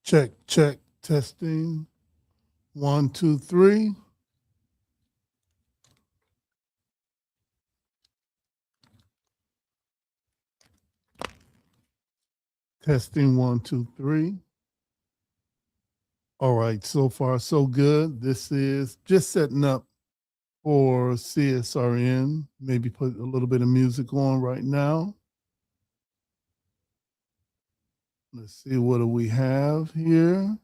Check, check, testing. 1, 2, 3. Testing 1, 2, 3. All right, so far so good. This is just setting up for CSRN. Maybe put a little bit of music on right now. Let's see, what do we have here?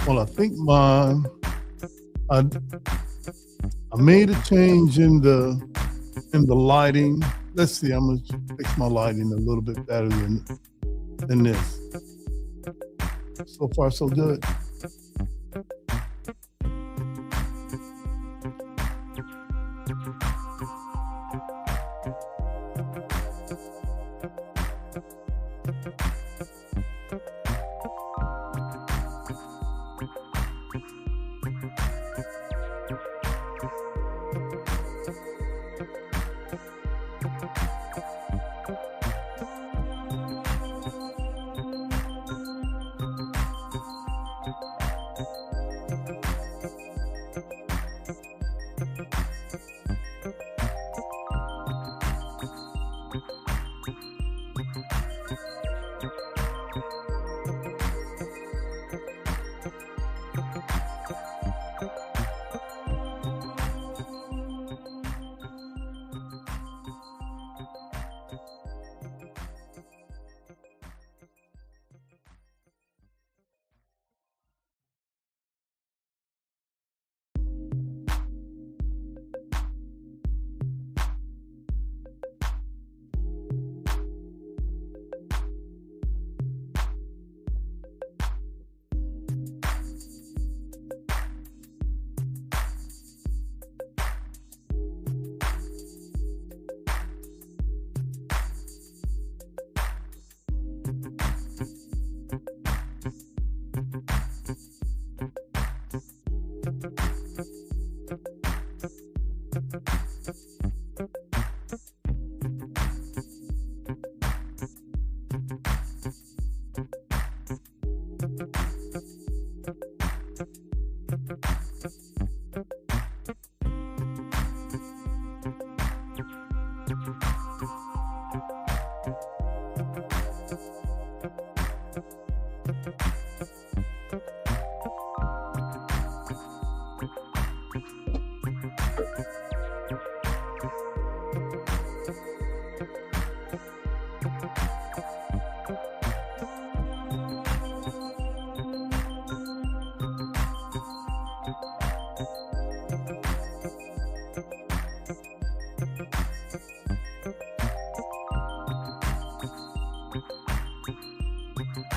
Well, I think I made a change in the lighting. Let's see, I'm gonna fix my lighting a little bit better than this. So far, so good.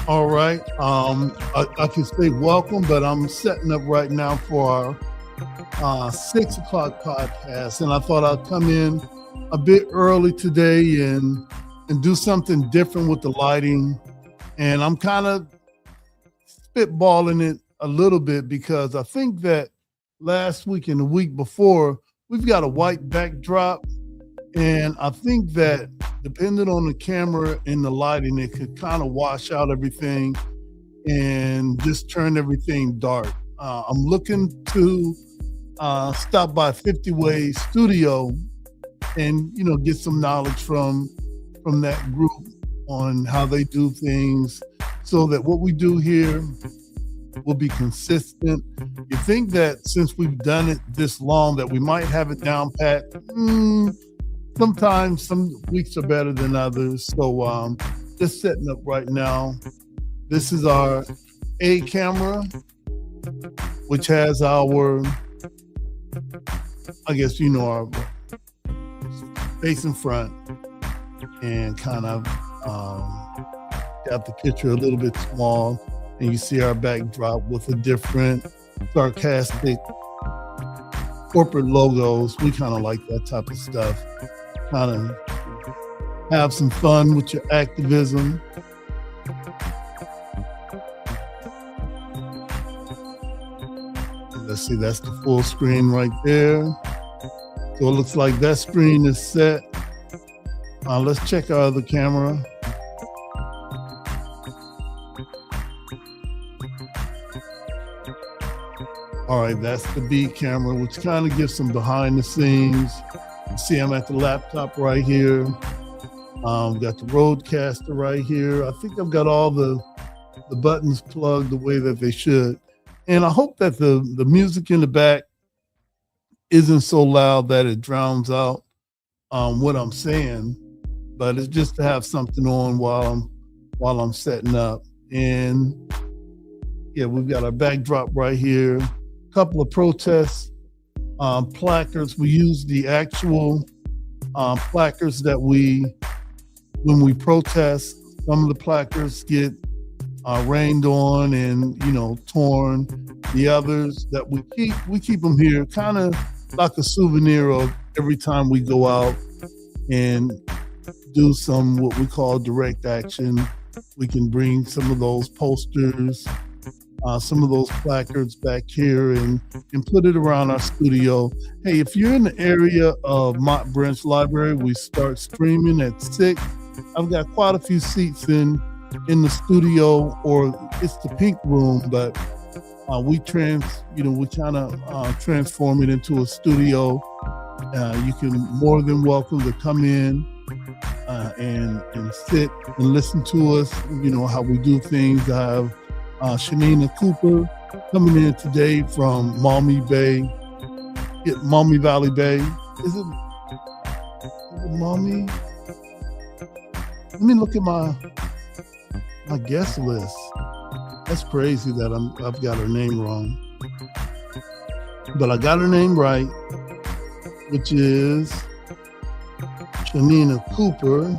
All right. I can say welcome, but I'm setting up right now for our 6 o'clock podcast, and I thought I'd come in a bit early today and do something different with the lighting. And I'm kind of spitballing it a little bit because I think that last week and the week before we've got a white backdrop, and I think that depending on the camera and the lighting, it could kind of wash out everything and just turn everything dark. I'm looking to stop by 50 Ways Studio and get some knowledge from that group on how they do things, so that what we do here will be consistent. You think that since we've done it this long that we might have it down pat? Sometimes some weeks are better than others. So just setting up right now. This is our A camera, which has our, our face in front, and kind of got the picture a little bit small, and you see our backdrop with a different sarcastic corporate logos. We kind of like that type of stuff. Kind of have some fun with your activism. Let's see, that's the full screen right there. So it looks like that screen is set. Let's check our other camera. All right, that's the B camera, which kind of gives some behind the scenes. You see I'm at the laptop right here. Got the Rodecaster right here. I think I've got all the buttons plugged the way that they should. And I hope that the music in the back isn't so loud that it drowns out what I'm saying. But it's just to have something on while I'm setting up. And yeah, we've got our backdrop right here. A couple of protests. Placards. We use the actual placards that when we protest. Some of the placards get rained on and torn. The others that we keep them here, kind of like a souvenir of every time we go out and do some what we call direct action. We can bring some of those posters, some of those placards back here and put it around our studio. Hey, if you're in the area of Mott Branch Library, we start streaming at 6. I've got quite a few seats in the studio, or it's the pink room, but we kind of transform it into a studio. You can more than welcome to come in and sit and listen to us, how we do things. I have Shanina Cooper coming in today from Maumee Valley Bay. Is it Maumee? Let me look at my guest list. That's crazy that I've got her name wrong. But I got her name right, which is Shanina Cooper.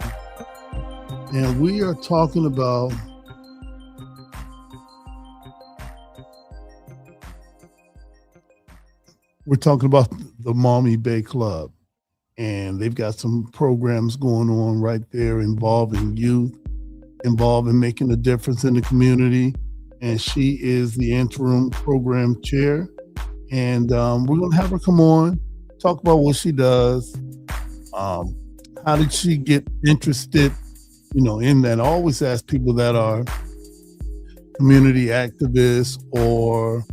And we are talking about the Maumee Bay Club. And they've got some programs going on right there involving youth, involved in making a difference in the community. And she is the interim program chair. And we're going to have her come on, talk about what she does. How did she get interested, in that? I always ask people that are community activists or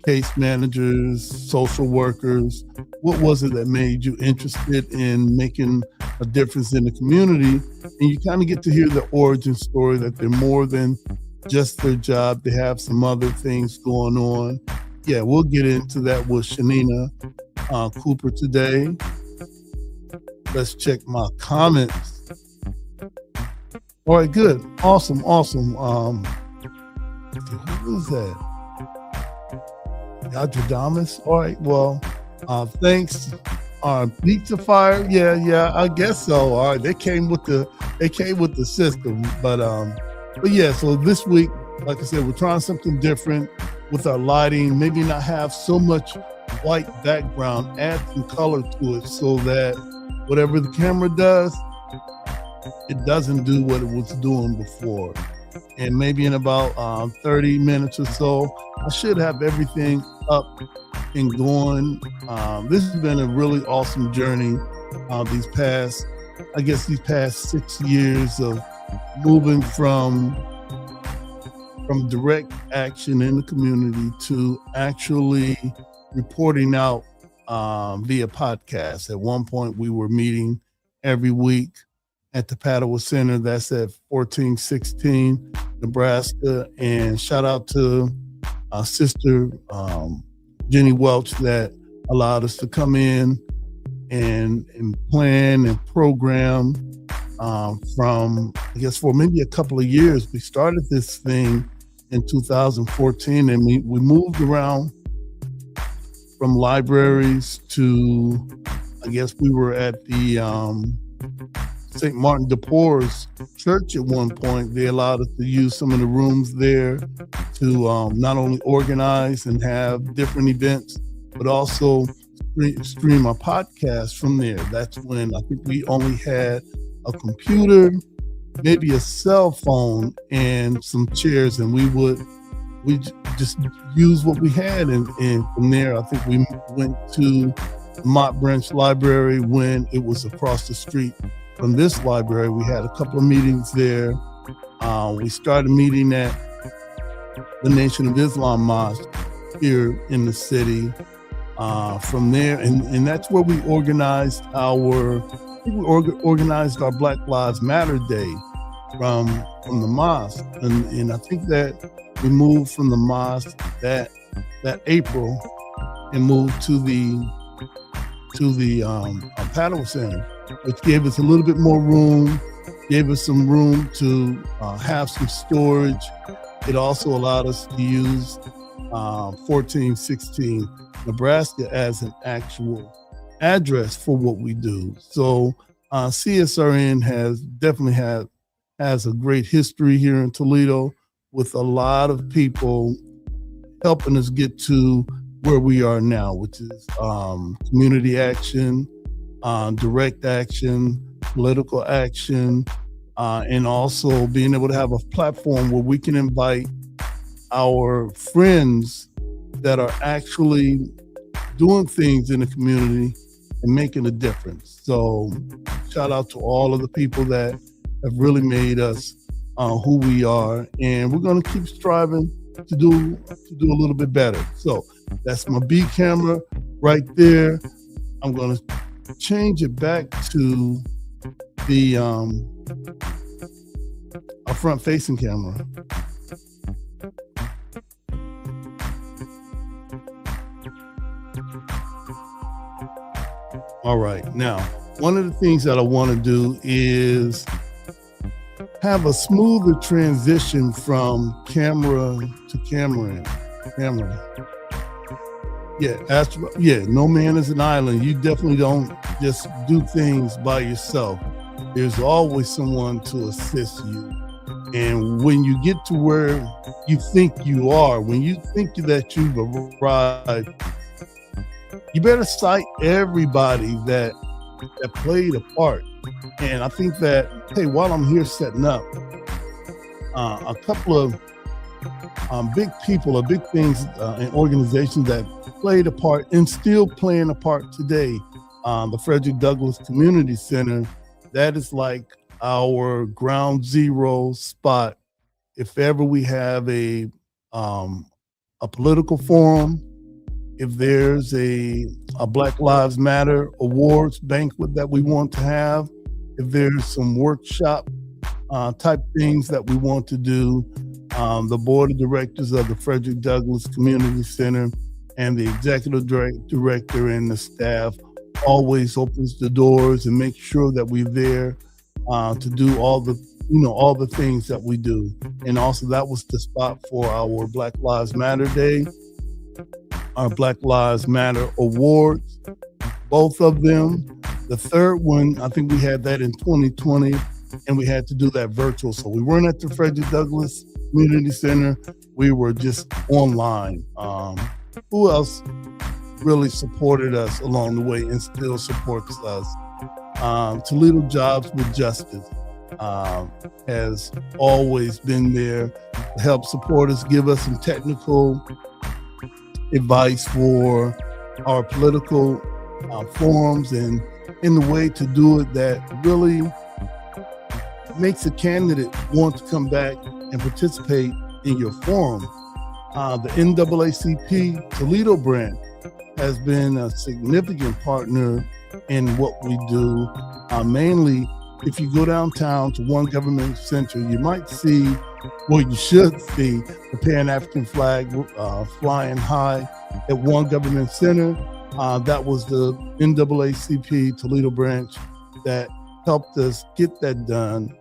case managers, social workers, what was it that made you interested in making a difference in the community? And you kind of get to hear the origin story, that they're more than just their job. They have some other things going on. Yeah, we'll get into that with Shanina Cooper today. Let's check my comments. All right, good. Awesome. Who is that? Yadradamas? All right, well, thanks. Pizza Fire, yeah, I guess so. All right, they came with the system, but But yeah, so this week, like I said, we're trying something different with our lighting. Maybe not have so much white background, add some color to it so that whatever the camera does, it doesn't do what it was doing before. And maybe in about 30 minutes or so, I should have everything up and going. This has been a really awesome journey these past 6 years of moving from direct action in the community to actually reporting out via podcast. At one point, we were meeting every week at the Padua Center. That's at 1416 Nebraska. And shout out to Sister Jenny Welch that allowed us to come in and plan and program from, I guess, for maybe a couple of years. We started this thing in 2014, and we moved around from libraries to, I guess we were at the St. Martin de Porres church at one point. They allowed us to use some of the rooms there to not only organize and have different events, but also stream our podcast from there. That's when I think we only had a computer, maybe a cell phone, and some chairs, and we just use what we had. And from there, I think we went to the Mott Branch Library when it was across the street from this library. We had a couple of meetings there. We started meeting at the Nation of Islam Mosque here in the city. From there, and that's where we organized our Black Lives Matter Day from the mosque, and I think that we moved from the mosque that April and moved to the Padua Center, which gave us a little bit more room, gave us some room to have some storage. It also allowed us to use 1416 Nebraska as an actual address for what we do. So CSRN has a great history here in Toledo, with a lot of people helping us get to where we are now, which is community action, direct action, political action, and also being able to have a platform where we can invite our friends that are actually doing things in the community and making a difference. So shout out to all of the people that have really made us who we are, and we're going to keep striving to do a little bit better. So that's my B camera right there. I'm going to change it back to the a front-facing camera. All right, now, one of the things that I want to do is have a smoother transition from camera to camera. Yeah, no man is an island. You definitely don't just do things by yourself. There's always someone to assist you. And when you get to where you think you are, when you think that you've arrived, you better cite everybody that played a part. And I think that, hey, while I'm here setting up, a couple of big people or big things and organizations that played a part and still playing a part today, the Frederick Douglass Community Center, that is like our ground zero spot. If ever we have a political forum, if there's a Black Lives Matter awards banquet that we want to have, if there's some workshop type things that we want to do, the board of directors of the Frederick Douglass Community Center and the executive director and the staff always opens the doors and makes sure that we're there to do all the things that we do. And also that was the spot for our Black Lives Matter Day, our Black Lives Matter Awards, both of them. The third one, I think we had that in 2020. and we had to do that virtual. So we weren't at the Frederick Douglass Community Center. We were just online. Who else really supported us along the way and still supports us? Toledo Jobs with Justice has always been there to help support us, give us some technical advice for our political forums, and in the way to do it that really makes a candidate want to come back and participate in your forum. The NAACP Toledo branch has been a significant partner in what we do. Mainly, if you go downtown to One Government Center, you might see, well, you should see the Pan-African flag flying high at One Government Center. That was the NAACP Toledo branch that helped us get that done.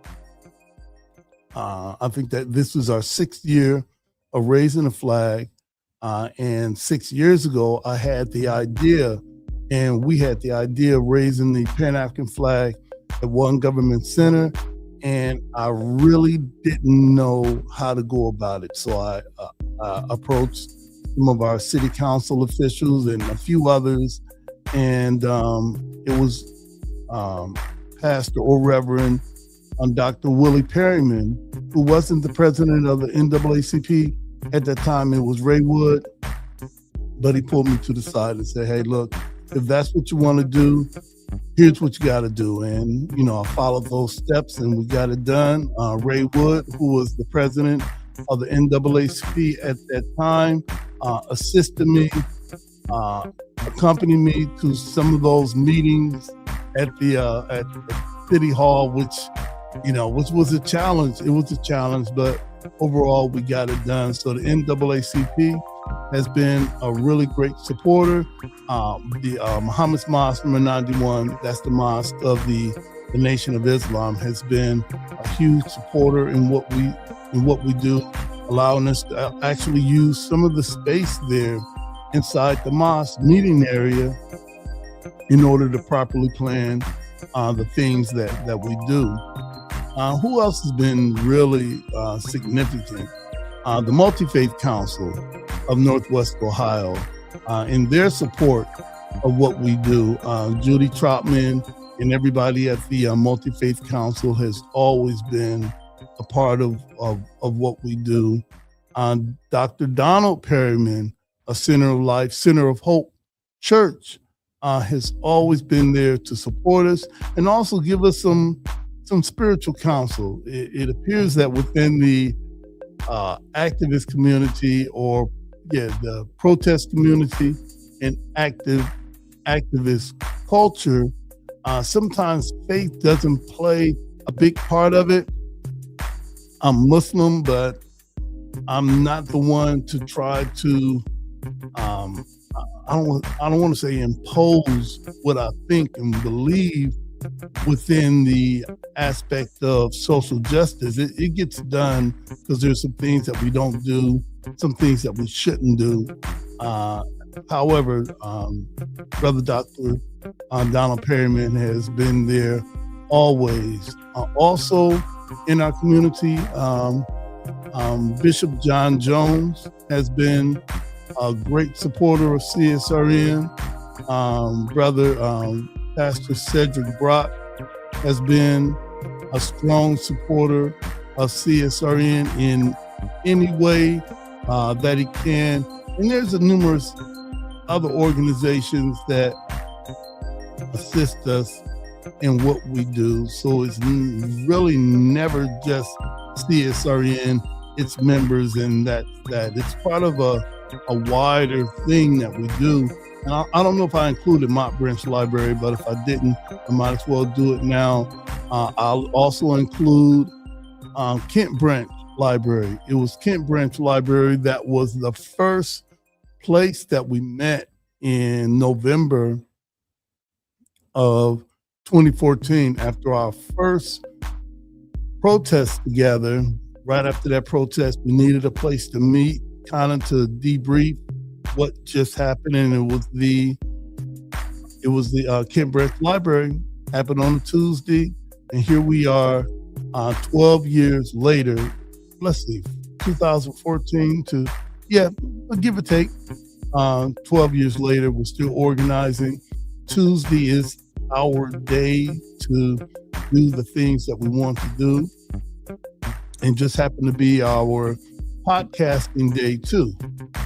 I think that this was our 6th year of raising a flag. And 6 years ago, I had the idea, and we had the idea of raising the Pan-African flag at One Government Center. And I really didn't know how to go about it. So I approached some of our city council officials and a few others. And it was Pastor or Reverend Dr. Willie Perryman, who wasn't the president of the NAACP at that time. It was Ray Wood, but he pulled me to the side and said, hey, look, if that's what you want to do, here's what you got to do. And, I followed those steps and we got it done. Ray Wood, who was the president of the NAACP at that time, assisted me, accompanied me to some of those meetings at the City Hall, which was a challenge. It was a challenge, but overall we got it done. So the NAACP has been a really great supporter. The Muhammad's Mosque number 91, that's the mosque of the Nation of Islam, has been a huge supporter in what we do, allowing us to actually use some of the space there inside the mosque meeting area in order to properly plan the things that we do. Who else has been really significant? The Multi-Faith Council of Northwest Ohio, in their support of what we do. Judy Troutman and everybody at the Multi-Faith Council has always been a part of what we do. Dr. Donald Perryman, a Center of Life, Center of Hope Church, has always been there to support us and also give us some spiritual counsel. It appears that within the activist community, or the protest community and activist culture, sometimes faith doesn't play a big part of it. I'm Muslim, but I'm not the one to try to I don't want to say impose what I think and believe within the aspect of social justice. It gets done because there's some things that we don't do, some things that we shouldn't do. However, Brother Dr. Donald Perryman has been there always. Also in our community, Bishop John Jones has been a great supporter of CSRN. Brother Pastor Cedric Brock has been a strong supporter of CSRN in any way that he can. And there's numerous other organizations that assist us in what we do. So it's really never just CSRN, its members, and that it's part of a wider thing that we do. And I don't know if I included Mott Branch Library, but if I didn't, I might as well do it now. I'll also include Kent Branch Library. It was Kent Branch Library that was the first place that we met in November of 2014 after our first protest together. Right after that protest, we needed a place to meet, kind of to debrief what just happened, and it was the Kent Branch Library. Happened on a Tuesday, and here we are 12 years later, let's see, 2014 to, yeah, give or take, 12 years later, we're still organizing. Tuesday is our day to do the things that we want to do, and just happened to be our podcasting day too.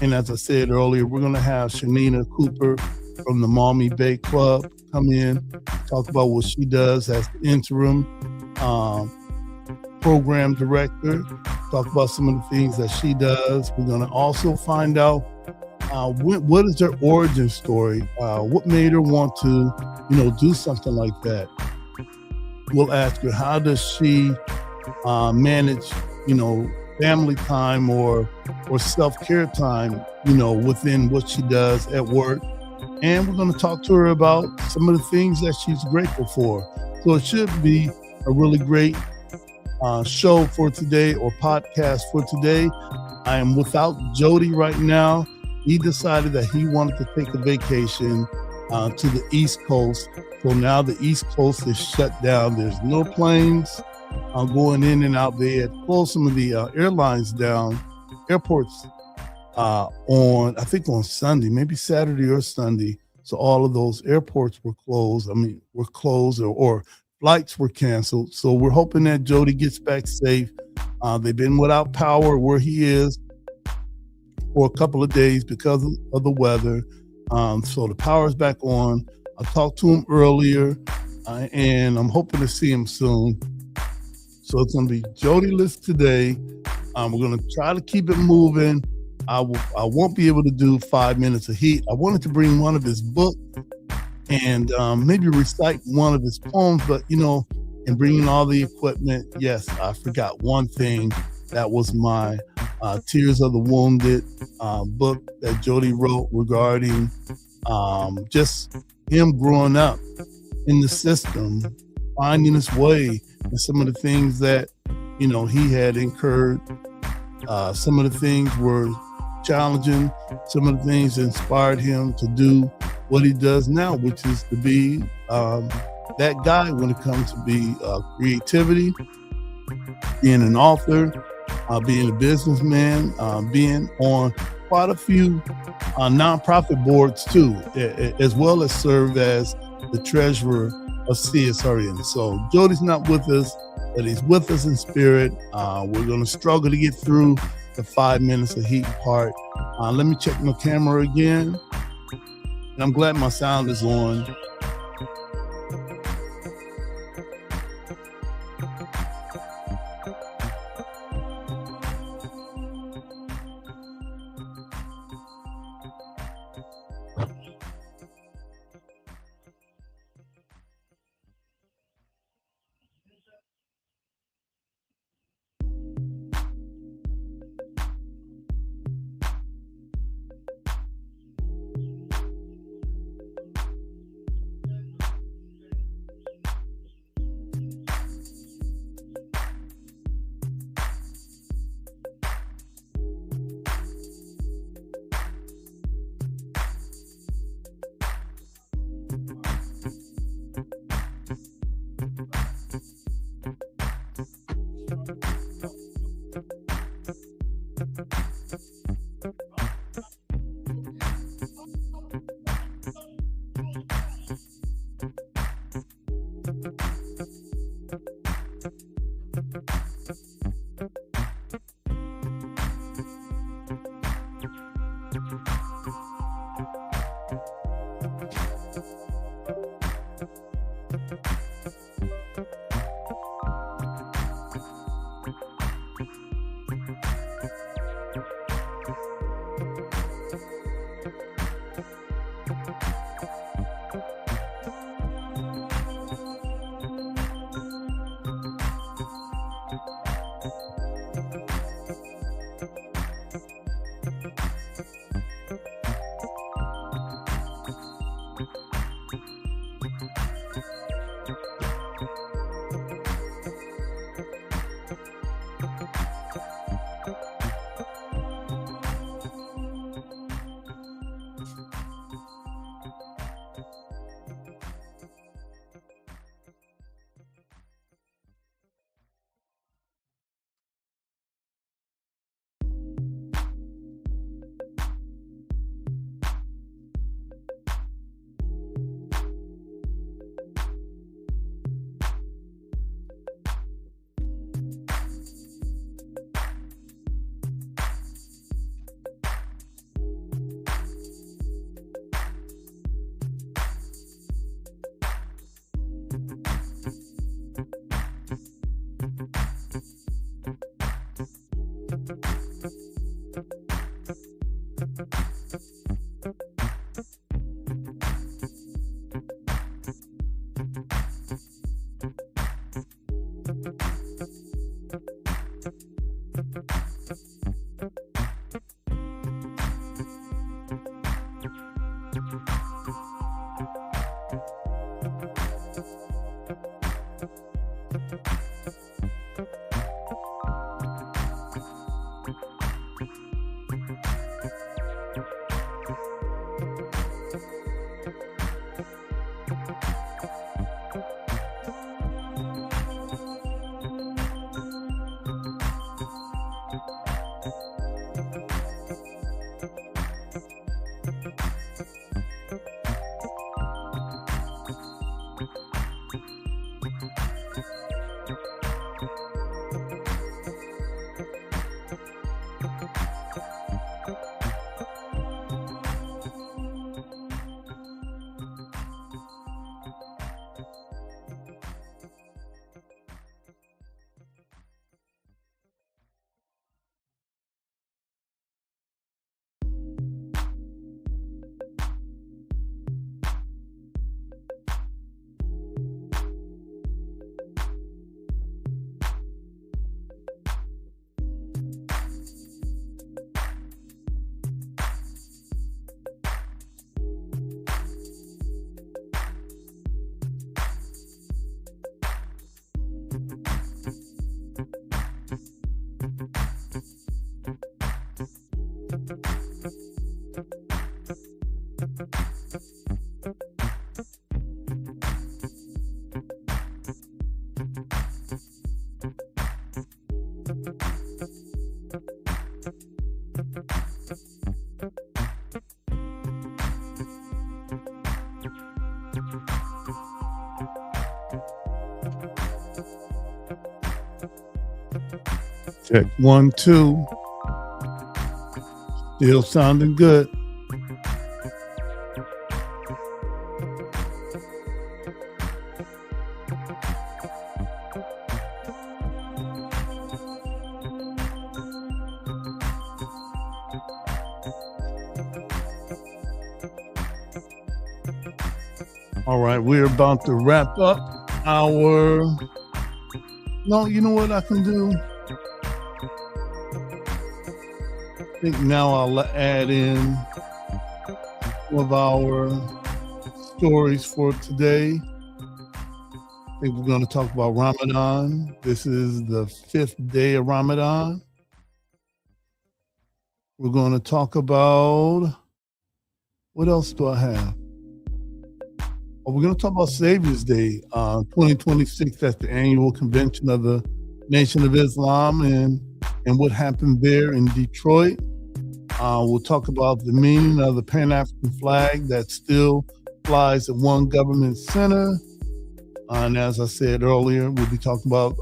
And as I said earlier, we're going to have Shanina Cooper from the Maumee Bay Club come in, talk about what she does as the interim program director, talk about some of the things that she does. We're going to also find out what is her origin story, what made her want to, do something like that. We'll ask her, how does she manage, family time or self-care time, within what she does at work. And we're going to talk to her about some of the things that she's grateful for. So it should be a really great show for today, or podcast for today. I am without Jody right now. He decided that he wanted to take a vacation to the East Coast. So now the East Coast is shut down. There's no planes going in and out. They had closed some of the airlines down, airports on Sunday, maybe Saturday or Sunday. So all of those airports were closed. Or flights were canceled. So we're hoping that Jody gets back safe. They've been without power where he is for a couple of days because of the weather. So the power's back on. I talked to him earlier, and I'm hoping to see him soon. So it's going to be Jody List today. We're going to try to keep it moving. I won't be able to do 5 minutes of heat. I wanted to bring one of his books and maybe recite one of his poems, but, in bringing all the equipment, yes, I forgot one thing. That was my Tears of the Wounded book that Jody wrote regarding just him growing up in the system, finding his way, and some of the things that, he had incurred. Some of the things were challenging. Some of the things inspired him to do what he does now, which is to be that guy when it comes to be creativity, being an author, being a businessman, being on quite a few nonprofit boards too, as well as serve as the treasurer of Csrn. So Jody's not with us, but he's with us in spirit. We're going to struggle to get through the 5 minutes of heat part. Let me check my camera again. And I'm glad my sound is on. Check 1, 2. Still sounding good. All right, we're about to wrap up our. No, you know what I can do? I think now I'll add in one of our stories for today. I think we're going to talk about Ramadan. This is the 5th day of Ramadan. We're going to talk about, what else do I have? Oh, we're going to talk about Savior's Day, 2026. That's the annual convention of the Nation of Islam and what happened there in Detroit. We'll talk about the meaning of the Pan-African flag that still flies at one government center. And as I said earlier, we'll be talking about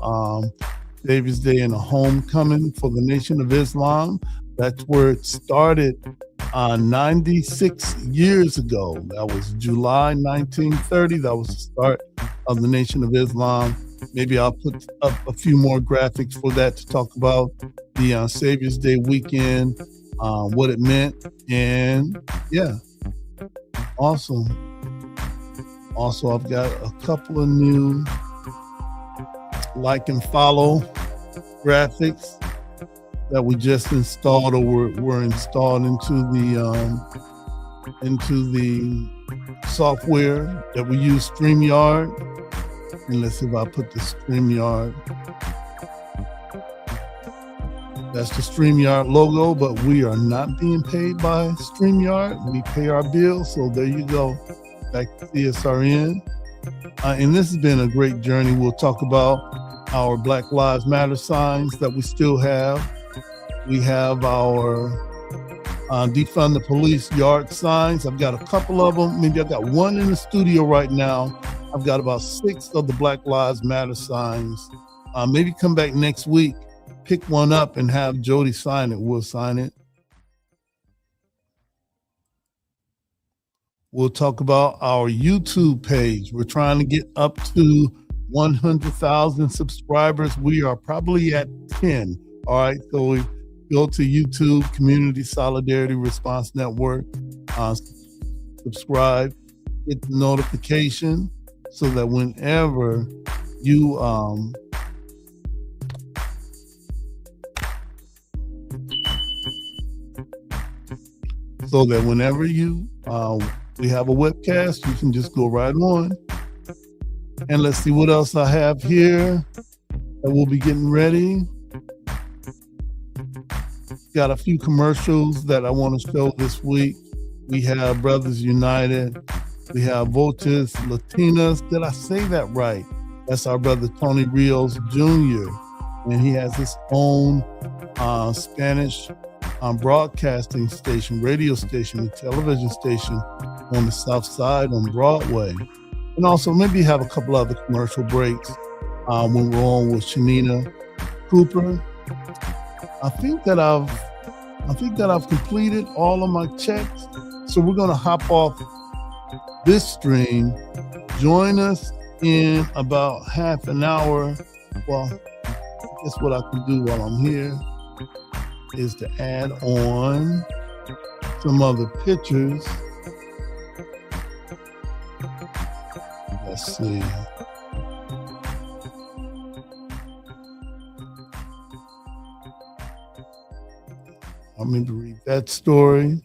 Savior's Day and a homecoming for the Nation of Islam. That's where it started 96 years ago. That was July 1930. That was the start of the Nation of Islam. Maybe I'll put up a few more graphics for that to talk about the Savior's Day weekend, what it meant, and yeah, awesome. Also, I've got a couple of new like and follow graphics that we just installed or were installed into the software that we use, StreamYard. And let's see if I put the StreamYard. That's the StreamYard logo, but we are not being paid by StreamYard. We pay our bills, so there you go. Back to Csrn. And this has been a great journey. We'll talk about our Black Lives Matter signs that we still have. We have our defund the police yard signs. I've got a couple of them. Maybe I've got one in the studio right now. I've got about 6 of the Black Lives Matter signs. Maybe come back next week, pick one up and have Jody sign it. We'll sign it. We'll talk about our YouTube page. We're trying to get up to 100,000 subscribers. We are probably at 10. All right, so we go to YouTube, Community Solidarity Response Network, subscribe, hit the notification so that whenever you we have a webcast, you can just go right on. And let's see what else I have here that we'll be getting ready. Got a few commercials that I want to show this week. We have Brothers United. We have Voces Latinas. Did I say that right? That's our brother Tony Rios Jr. and he has his own Spanish broadcasting station, radio station, and television station on the South Side on Broadway. And also maybe have a couple other commercial breaks when we're on with Shanina Cooper. I think that I've completed all of my checks. So we're gonna hop off this stream. Join us in about half an hour. Well, I guess what I can do while I'm here is to add on some other pictures. Let's see. I'm going to read that story.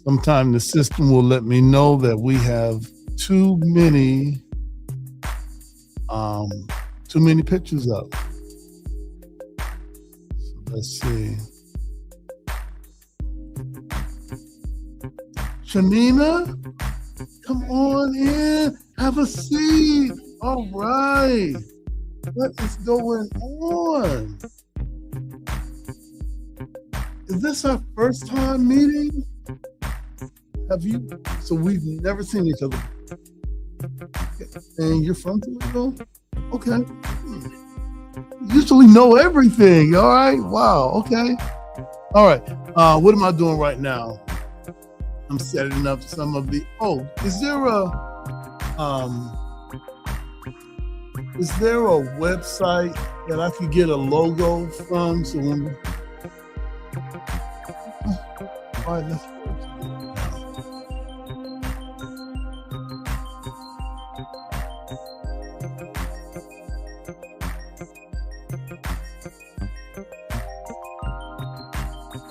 Sometime the system will let me know that we have too many pictures up. So let's see. Shanina, come on in, have a seat. All right, what is going on? Is this our first time meeting? Have you? So we've never seen each other. And you're from Toledo? Okay. Usually know everything. All right. Wow. Okay. All right. What am I doing right now? I'm setting up some of the. Oh, is there a website that I could get a logo from? So when. All right. Let's.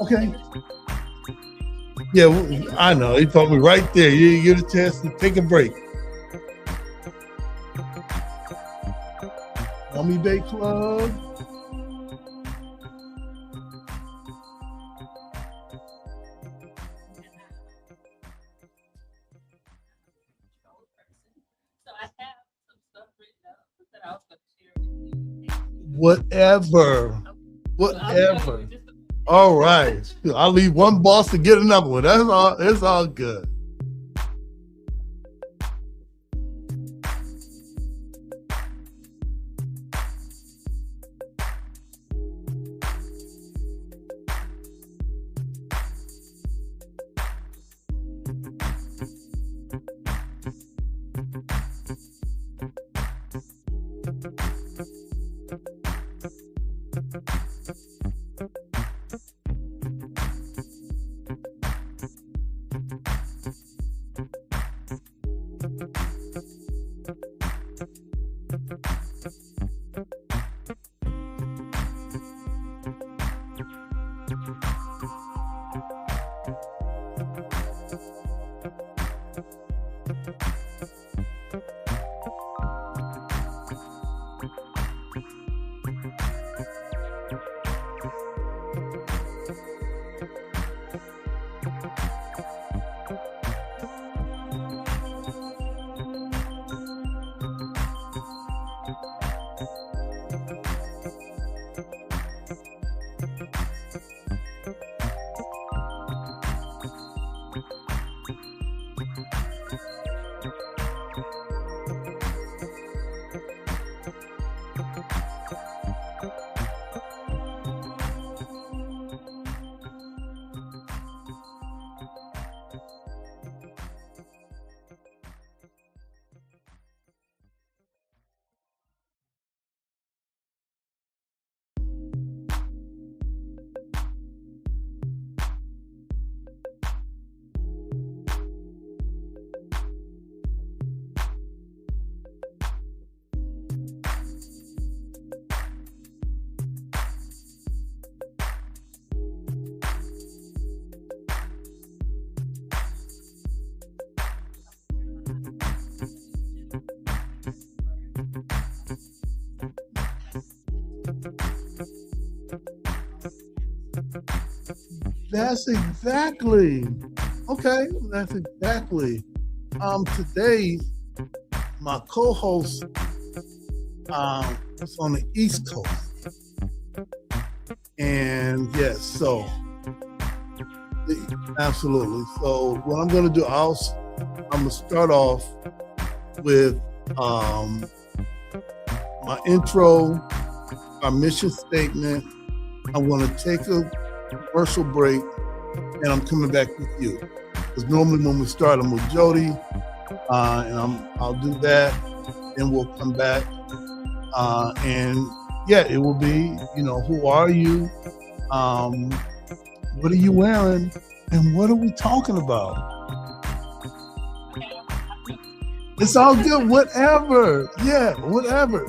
Okay. Yeah, I know. He told me right there. You get a chance to take a break. Army Bay Club. So I have some stuff written up that I was going to share with you. Whatever. All right. I'll leave one boss to get another one. That's all. It's all good. That's exactly. Okay, that's exactly. Today, my co-host is on the East Coast, and yes, so absolutely. So what I'm gonna do, I'm gonna start off with my intro, our mission statement. I'm gonna take a commercial break, and I'm coming back with you. Because normally when we start, I'm with Jody, and I'll do that, then we'll come back, and yeah, it will be, who are you, what are you wearing, and what are we talking about? It's all good, whatever. Yeah, whatever.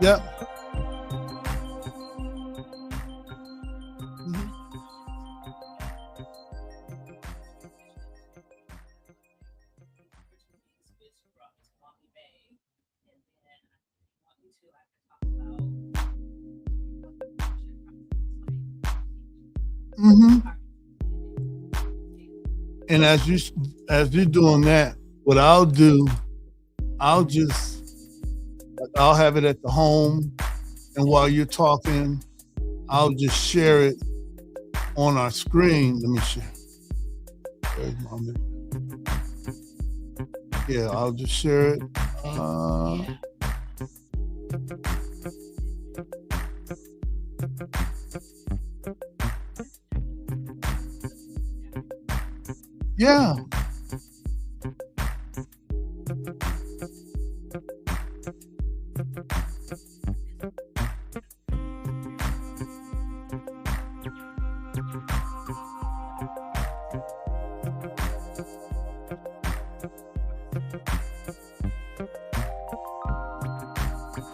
Yep. Mm-hmm. And as you're doing that, what I'll do, I'll have it at the home, and while you're talking, I'll just share it on our screen. Let me share. Where's my video? Yeah, I'll just share it. Yeah.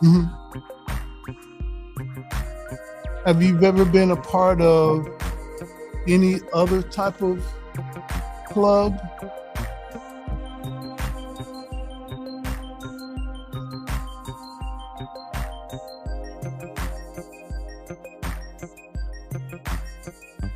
Mm-hmm. Have you ever been a part of any other type of club?